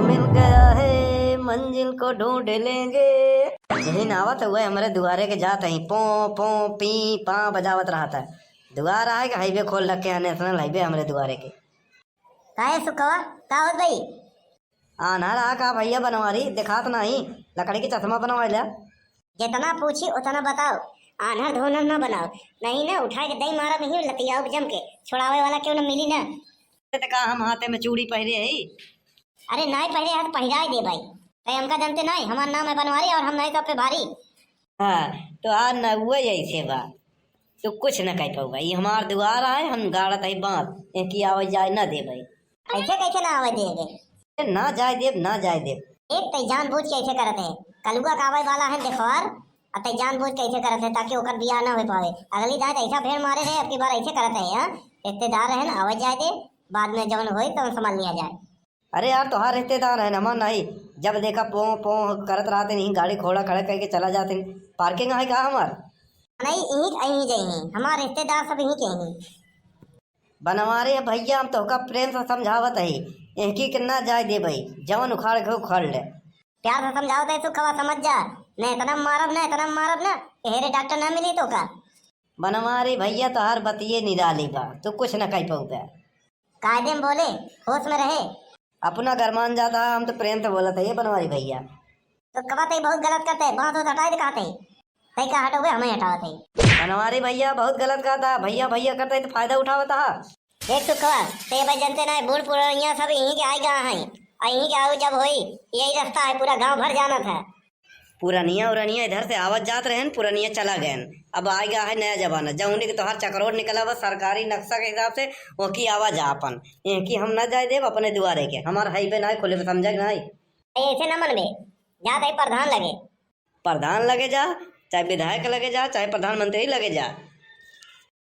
मिल गया है, मंजिल को ढूंढ लेंगे। यही नावत हुए हमारे दुआरे के जात ही पो पो पी पा बजावत रहा था। दुआर आए हाईवे खोल रखे हैं, नेशनल हाईवे हमारे दुआरे के। काहे सुखवा का होत भाई? आना रहा का भैया बनवारी दिखात नहीं, लकड़ी की चश्मा बनवा लिया। जितना पूछी उतना बताओ, आन्हर धोनर न बनाओ, नहीं ना उठा के दही मारा नहीं लतियाओ जम के, छुड़ावे वाला क्यों न मिली ना। का हम हाथे में चूड़ी पहरे है। अरे नहीं पहले हाथ पहराए दे भाई, तय हमका जानते नहीं, हमार नाम है बनवारी और हम नहीं सब पे भारी। हाँ तो आज न हुआ ऐसे बा, तो कुछ न कह पाऊ भाई। हमार दुआर आए हम गाड़त है बात की आवाज जाए न दे भाई। ऐसे कैसे ना आवे देगे? ना जाए देव ना जाए देव। एक तय जानबूझ के ऐसे करते हैं, कलुआ का आवे वाला है देखवार, और तय जानबूझ के ऐसे करते हैं ताकि ओकर बियाह ना हो पावे। अगली दांत ऐसा भेड़ मारे रहे, अब की बार ऐसे करते हैं। हां रिश्तेदार है ना, आवाज जाए दे, बाद में जवन होई तो संभाल लिया जाए। अरे यार तोहार रिश्तेदार है हमार नहीं, जब देखा पो पो करत रहते नहीं, गाड़ी घोड़ा खड़ा करके चला जाते नहीं। पार्किंग है का हमार? नहीं यहीं जहीं हमारे रिश्तेदार सब यहीं के हैं। बनवारे भैया हम तोहका प्रेम से समझावत है, इनकी के ना जाए दे भाई, जवन उखाड़ के उखाड़ ले। प्यार से समझाओ तो सुखवा समझ जा, न इतना मारब ना हेरे डॉक्टर ना मिली तो का। बनवारे भैया तोहार बतिये निराली बा, तो कुछ न कह पाऊ। कायदे में बोले, होश में रहे। अपना गरमान जाता है, हम तो प्रेम से बोला था ये बनवारी भैया। तो कबा तई बहुत गलत करते हैं, बात तो हटाए दिखाते हैं, तई का हटोगे हमें हटावत है। बनवारी भैया बहुत गलत कहता, भैया भैया करता है तो फायदा उठावता है। देख सुखवा ते भाई जनते ना बूढ़ पुरानिया सब यहीं के आए गए हैं, और यहीं के आऊ जब होई यही रास्ता है, पूरा गांव भर जाना था। पुरानिया उरानिया इधर से आवत जात रहे, पुरानिया चला गए, अब आ गया है नया जमाना। जौनी के तोहार चक्रोट निकला बस सरकारी नक्शा के हिसाब से वो की आवाज अपन कि हम ना जाए देव अपने दुआरे के, हमारा हाईवे ना खुले समझ नहीं। ऐसे न मनबे, जा तई प्रधान लगे। प्रधान लगे जा, चाहे विधायक लगे जा, चाहे प्रधानमंत्री लगे जा,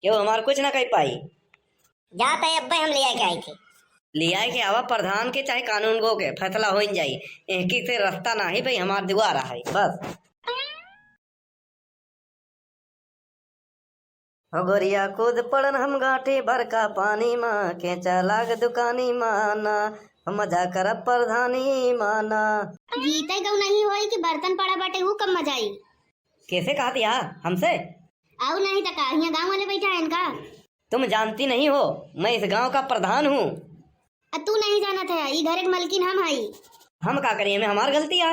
क्यों हमार कुछ ना कह पाई। जा तई अब्बे हम ले आए के आई थे। ले आए के आवा प्रधान के चाहे कानून गो के फैसला हो जाई, एक से रास्ता ना ही भाई हमार दुआरा है बस। गोरिया कूद पड़न हम गांठे भर का पानी माँ के चलाग दुकानी माना, मजा कर प्रधानी माना। जीते गौ नहीं होई कि बर्तन पड़ा बाटे हु कब मजा आई। कैसे कहती है हमसे? आओ नहीं तका यहाँ गांव वाले बैठा है इनका। तुम जानती नहीं हो मैं इस गांव का प्रधान हूँ। तू नहीं जाना था, ये घर के मलकिन हम हई। हम का करिए में हमार गलती है,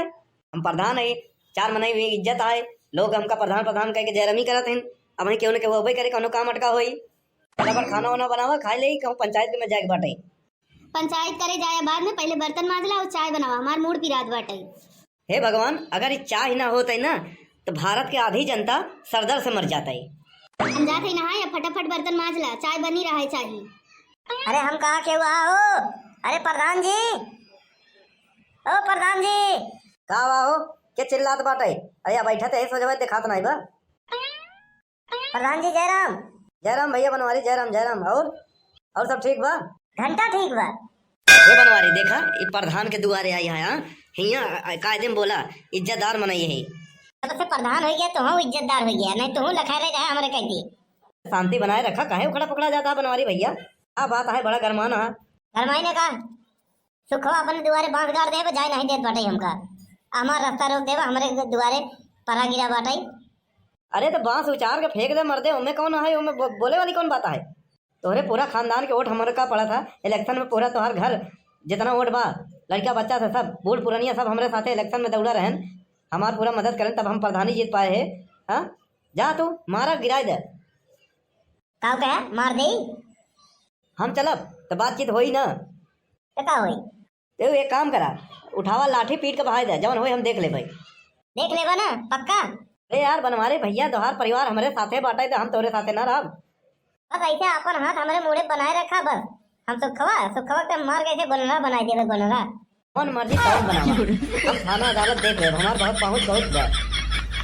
हम प्रधान है, चार मनाई हुई इज्जत आए, लोग हमका प्रधान प्रधान कह के जयरमी करत हैं। अब हम क्यों न वो करे कौनो काम अटका होई, बराबर खाना वाना बनावा खाए ले कहूँ पंचायत में जाके बाटे। पंचायत करे जाए बाद में पहले बर्तन मांजला और चाय बनावा, हमार मूड पिरात बाटे। हे भगवान अगर ये चाय ही ना होता ना तो भारत के आधी जनता सरदर से मर जाता है। हम जाते नहाए फटाफट बर्तन मांजला, चाय बनी रहा है चाहिए। अरे हम कहा के हुआ हो? अरे प्रधान जी, ओ प्रधान जी। का हो के चिल्लात बाटे? अरे बैठा थे सो जब दिखात नहीं बा। प्रधान जी जयराम। जयराम भैया बनवारी जयराम जयराम। और सब ठीक बा? घंटा ठीक बा। ये बनवारी देखा ये प्रधान के दुआरे आई है, हिया कायदे में बोला इज्जतदार मनाई है। जब से प्रधान हो गया तो हम इज्जतदार हो गया, नहीं तो हूँ लखा रह जाए हमारे कहती। शांति बनाए रखा, काहे उखड़ा पकड़ा जाता है बनवारी भैया? आ बात है बड़ा गरमाना है। घरमाई ने कहा सुखवा अपने दुआरे बांस गाड़ दे, जाए नहीं देत बाटे हमका, हमारा रास्ता रोक देवा, हमारे दुआरे परा गिरा बाटे। अरे तो बांस उचार के फेंक दे मर दे, उनमें कौन है, उनमें बोले वाली कौन बात है? तोहरे पूरा खानदान के वोट हमारे का पड़ा था इलेक्शन में, पूरा तोहर घर जितना वोट बा लड़का बच्चा से सब बूढ़ पुरानिया सब हमारे साथे इलेक्शन में दौड़ा रहन, हमार पूरा मदद करें तब हम प्रधानी जीत पाए है। हाँ जा तू मारा गिराए दे। का कहा मार दे? हम चलब तो बातचीत होई ना तो का होई? तो एक काम करा, उठावा लाठी पीट के बहाई दे, जवन होई हम देख ले भाई। देख लेबा ना पक्का? अरे यार बनवारे भैया तोहार परिवार हमारे साथे बाटे तो हम तोरे साथे ना रह। बस ऐसे अपन हाथ हमारे मुड़े बनाए रखा बस, हम सुखवा के मार के गोलरा बनाए देवे गोलरा। कौन मर्जी कौन बनावा, हम थाना अदालत देख ले, हमार बहुत पहुंच बहुत बा।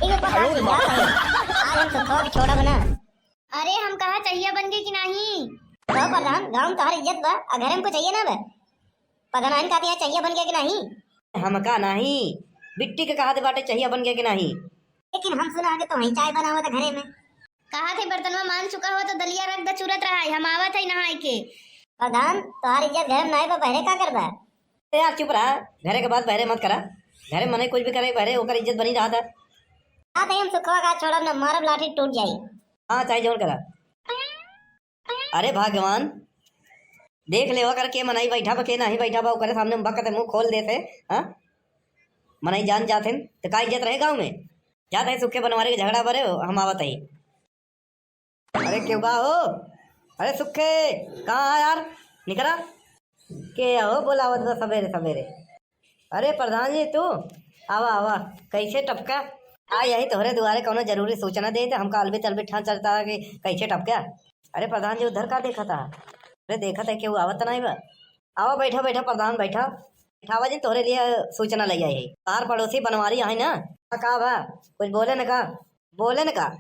एक प्रधान जी आज हम सुखवा के छोड़ा बना। अरे हम कहा चाहिए बन गए कि नहीं? तो प्रधान गांव तुम्हारी इज्जत बा, अगर हमको चाहिए ना बा प्रधान का दिया चाहिए बन गया कि नहीं? हमका नहीं, बिट्टी के कहा दे बाटे चाहिए बन गया कि नहीं। लेकिन हम सुना के तो वही चाय बना हुआ था घरे में। कहा थे बर्तन में मान चुका हो तो दलिया रख द चूरत रहा है, हम आवत है नहाए के। प्रधान तुम्हारी इज्जत घर में नहीं बा, पहले का करबा? यार चुप रहा, घरे के बाद बहरे मत करा। घरे मने कुछ भी करे बहरे ओकर इज्जत बनी रहा था। आते हम सुखवा का छोड़ब न मारब लाठी टूट जाई। हाँ चाहे जोर करा। अरे भगवान, देख ले कर के मनाई बैठा बा के नहीं बैठा बा, ओकरे सामने बकत मुंह खोल देते। हाँ मनाई जान जाते तो का इज्जत रहे गाँव में। जाते है सुखे बनवारी के झगड़ा बरे हम आवत ही। अरे क्यों गा हो? अरे सुखे कहाँ है यार, निकला के हो बोलावत बा सवेरे सवेरे। अरे प्रधान जी तू आवा आवा, कैसे टपका आ यही तोहरे दुआरे कौनो जरूरी सूचना दे तो हमका अलबे तलबे ठान चलता है कि कैसे टपका। अरे प्रधान जी उधर का देखा था? अरे देखा था क्यों आवत नहीं बा। आवा बैठा बैठा प्रधान बैठा बैठावा जी, तोहरे लिए सूचना ले आई। बाहर पड़ोसी बनवारी है ना, का बा कुछ बोले न का, बोले न का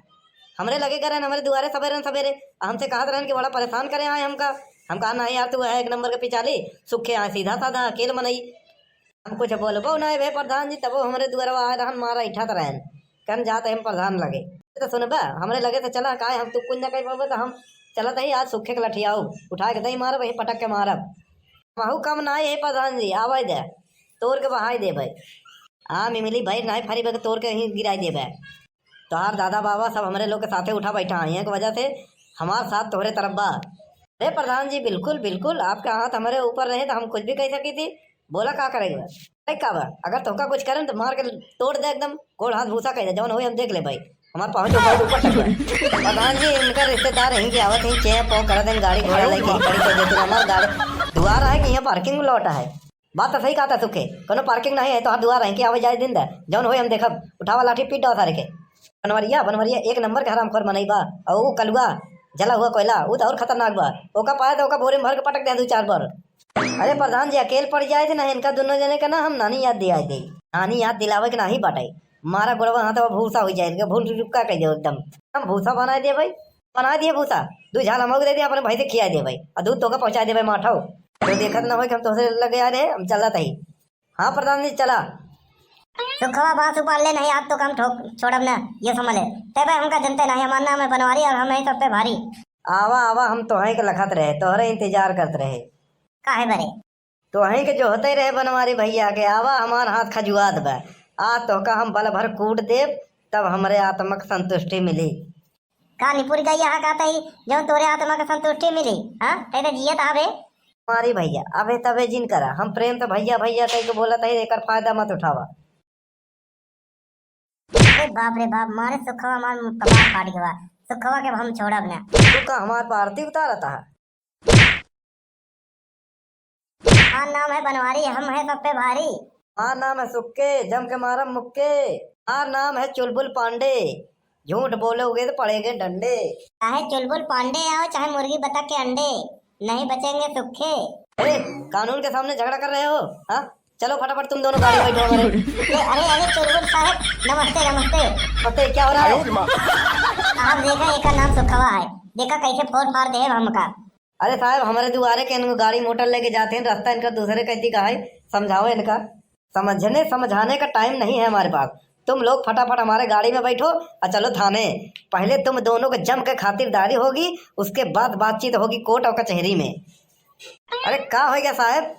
हमरे लगे करे हमारे दुआरे सवेरे सवेरे हमसे कहा रहन कि बड़ा परेशान करे आए हमका। हम कहा नहीं यार तू है एक नंबर के पिचाली, सुखे आए सीधा साधा अकेले मनई। हम कुछ बोलबो नहीं भे प्रधान जी, तब हमारे दुआरे आए रहन मारा इठात रहन कन जाते हम प्रधान लगे तो सुनबा हमरे लगे तो चला का हम तू कुछ न कही पाबो तो हम चलत ही आज सुखे के लठियाऊ उठा के दही मारब वही पटक के मारब। महू कम ना है प्रधान जी, आवाज दे तोड़ के बहाई दे भाई। हाँ मिमिली भाई नहीं फरी बे तोड़ के ही गिराई दे भाई। तोहार दादा बाबा सब हमारे लोग के साथे उठा बैठा आई हैं की वजह से हमार साथ तोहरे तरफ बा। अरे प्रधान जी बिल्कुल बिल्कुल, आपका हाथ हमारे ऊपर रहे तो हम कुछ भी कह सकी थी। बोला का करेगा का बा, अगर तोहका कुछ करें तो मार के तोड़ दे एकदम गोड़ हाथ भूसा कह दे जौन हो हम देख ले भाई। हमारे पहुंच ऊपर तक है। प्रधान जी इनका रिश्तेदार यहीं की आवत है चे पौ कर दें गाड़ी घोड़ा लेके खड़ी कर देते हमारे गाड़ी दुआर है कि यहाँ पार्किंग में लौटा है। बात तो सही कहा था सुखे, कोनो पार्किंग नहीं है तो हाथ दुआर है कि आवे जाए दिन दे जौन हो हम देखब उठावा लाठी पीट दो सारे के। बनवरिया बनवरिया एक नंबर के हराम खोर मनई बा। और वो कलुआ जला हुआ कोयला वो तो और खतरनाक बा। ओका पाए तो ओका बोरे में भर के पटक दे दो चार बार। अरे प्रधान जी अकेले पड़ जाए थे ना, इनका दोनों जने का ना हम नानी याद दिया थे। नानी याद दिलावे के ना ही बाटे मारा गोड़वा हाथ भूसा हो जाए भूल चुपका कह दे एकदम। हम भूसा बना दिए भाई, बना दिए भूसा दू झाल हम दे दिया अपने भाई से खिया दे भाई और दूध तो का पहुंचा दे भाई माठो तो देखत ना हो कि हम तो लगे आ रहे हम चलत ही। हाँ प्रधान जी चला। सुखवा बांस उपाड़ ले नहीं आप तो काम ठोक छोड़ब न ये समझ ले ते भाई हमका जनते नहीं हमार नाम है बनवारी और हम ही सब पे भारी। आवा आवा हम तोहे के लखत रहे तोहरे इंतजार करते रहे काहे बरे तोहे के जो होते रहे बनवारी भैया के। आवा हमार हाथ खजुआत बा आ तो का हम बल भर कूट देव तब हमरे आत्मक संतुष्टि मिली। का निपुर गई यहाँ का तई जो तोरे आत्मा का संतुष्टि मिली। हाँ ते तो जियत आवे हमारी भैया अबे तबे जिन करा हम प्रेम तो भैया भैया कह के बोला था एकर फायदा मत उठावा। अरे बाप रे बाप मारे सुखवा मार कपार फाट गया सुखवा के हम छोड़ब न। तू का हमार पारती उतारता है। हाँ नाम है बनवारी हम है सब पे भारी। हाँ नाम है सुक्के जम के मारम मुक्के। हाँ नाम है चुलबुल पांडे झूठ बोलोगे तो पड़ेगे डंडे। चाहे चुलबुल पांडे आओ चाहे मुर्गी बतख के अंडे नहीं बचेंगे सुखे। अरे कानून के सामने झगड़ा कर रहे हो? हाँ चलो फटाफट तुम दोनों गाड़ी बैठो हमारे। अरे अरे चुलबुल साहब नमस्ते नमस्ते। पता है क्या हो रहा है? आप देखा एक नाम सुखवा है देखा कैसे फोड़ फाड़ दे हमका। अरे साहब हमारे दुआरे के इनको गाड़ी मोटर लेके जाते हैं रास्ता इनका दूसरे कहती का है समझाओ इनका। समझने समझाने का टाइम नहीं है हमारे पास। तुम लोग फटाफट हमारे गाड़ी में बैठो और चलो थाने। पहले तुम दोनों को जम के खातिरदारी होगी उसके बाद बातचीत होगी कोर्ट और कचहरी में। अरे क्या हो गया साहब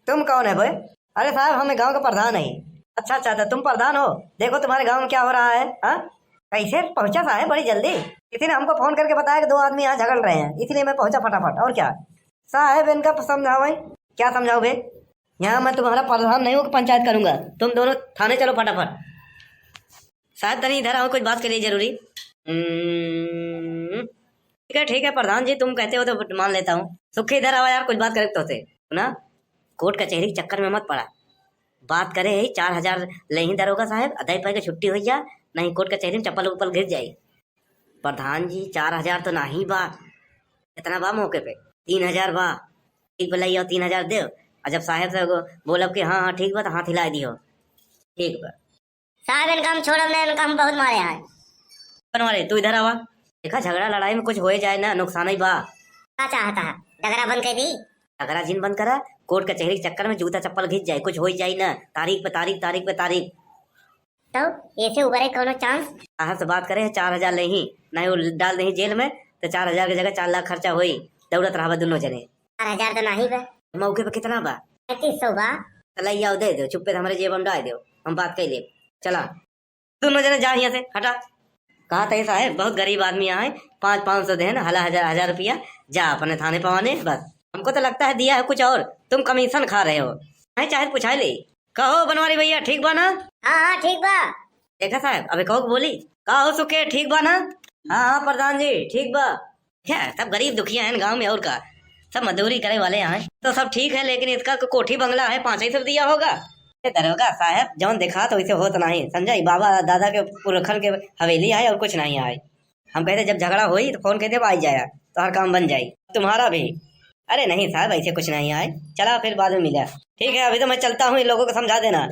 तुम कौन है भाई? अरे साहब हमें गांव का प्रधान है। अच्छा अच्छा तो तुम प्रधान हो, देखो तुम्हारे गांव में क्या हो रहा है। हाँ कैसे पहुंचा साहब बड़ी जल्दी? किसी ने हमको फोन करके बताया कि दो आदमी यहाँ झगड़ रहे हैं इसलिए मैं पहुंचा फटाफट। और क्या साहब इनका समझाओ भाई। क्या समझाओ भाई? यहाँ मैं तुम्हारा प्रधान नहीं हूँ पंचायत करूंगा। तुम दोनों थाने चलो फटाफट। शायद तनी इधर आओ कुछ बात करिए जरूरी। ठीक है प्रधान जी तुम कहते हो तो मान लेता हूँ। सुखे इधर आओ यार कुछ बात करे तो से ना कोर्ट कचहरी के चक्कर में मत पड़ा। बात करे ही 4000 ले ही दरोगा साहब अदाई पाई के छुट्टी हो जा नहीं कोर्ट कचहरी में चप्पल उप्पल गिर जाये। प्रधान जी 4000 तो नहीं बा इतना बा मौके पे 3000 बा ठीक बोला 3000 दे। और जब साहब से बोलब कि हाँ हाँ ठीक बा तो हाथ हिला दियो ठीक बा। साहब इनका हम छोड़ब न इनका हम बहुत मारे हैं। बनवारे तू इधर आवा देखा झगड़ा लड़ाई में कुछ हो जाए ना नुकसान ही बा। क्या चाहता है डगरा बंद कर दी? झगड़ा जिन बंद करा कोर्ट कचहरी के चक्कर में जूता चप्पल घिस जाए कुछ हो जाए ना तारीख पे तारीख तारीख पे तारीख। तो ऐसे उबरे कोनो चांस? साहब से बात करे 4000 ले ही नहीं वो डाल दे जेल में तो 4000 की जगह 4 लाख खर्चा हुई दौड़त रहा दोनों जने। 4000 तो नहीं बा मौके पे कितना बा? 3500 बा। चला आओ दे दो, चुप्पे से हमारे जेब में डाल दो, हम बात कर ले। चला दोनों जने जा यहाँ से, हटा। कहा था साहब बहुत गरीब आदमी यहाँ है, 500 देन, हला 1000 रुपया, जा अपने थाने पवाने बस। हमको तो लगता है दिया है कुछ और, तुम कमीशन खा रहे हो। चाहे पूछा ले। कहो बनवारी भैया ठीक बा ना? हाँ ठीक बा। देखा साहब अबे कहो बोली, कहो सुखे ठीक बा ना? हाँ प्रधान जी ठीक बा। क्या सब गरीब दुखिया हैं गांव में, और का सब मजदूरी करे वाले यहाँ हैं। तो सब ठीक है, लेकिन इसका कोठी बंगला है 500 दिया होगा। दरोगा साहब जौन देखा तो इसे होत नहीं, समझा? बाबा दादा के पुरखन के हवेली आए और कुछ नहीं आए। हम कहते जब झगड़ा हुई तो फोन कहते आई जाया तो हर काम बन जाये, तुम्हारा भी। अरे नहीं साहब ऐसे कुछ नहीं आए, चला फिर बाद में मिला। ठीक है अभी तो मैं चलता हूँ, इन लोगों को समझा देना।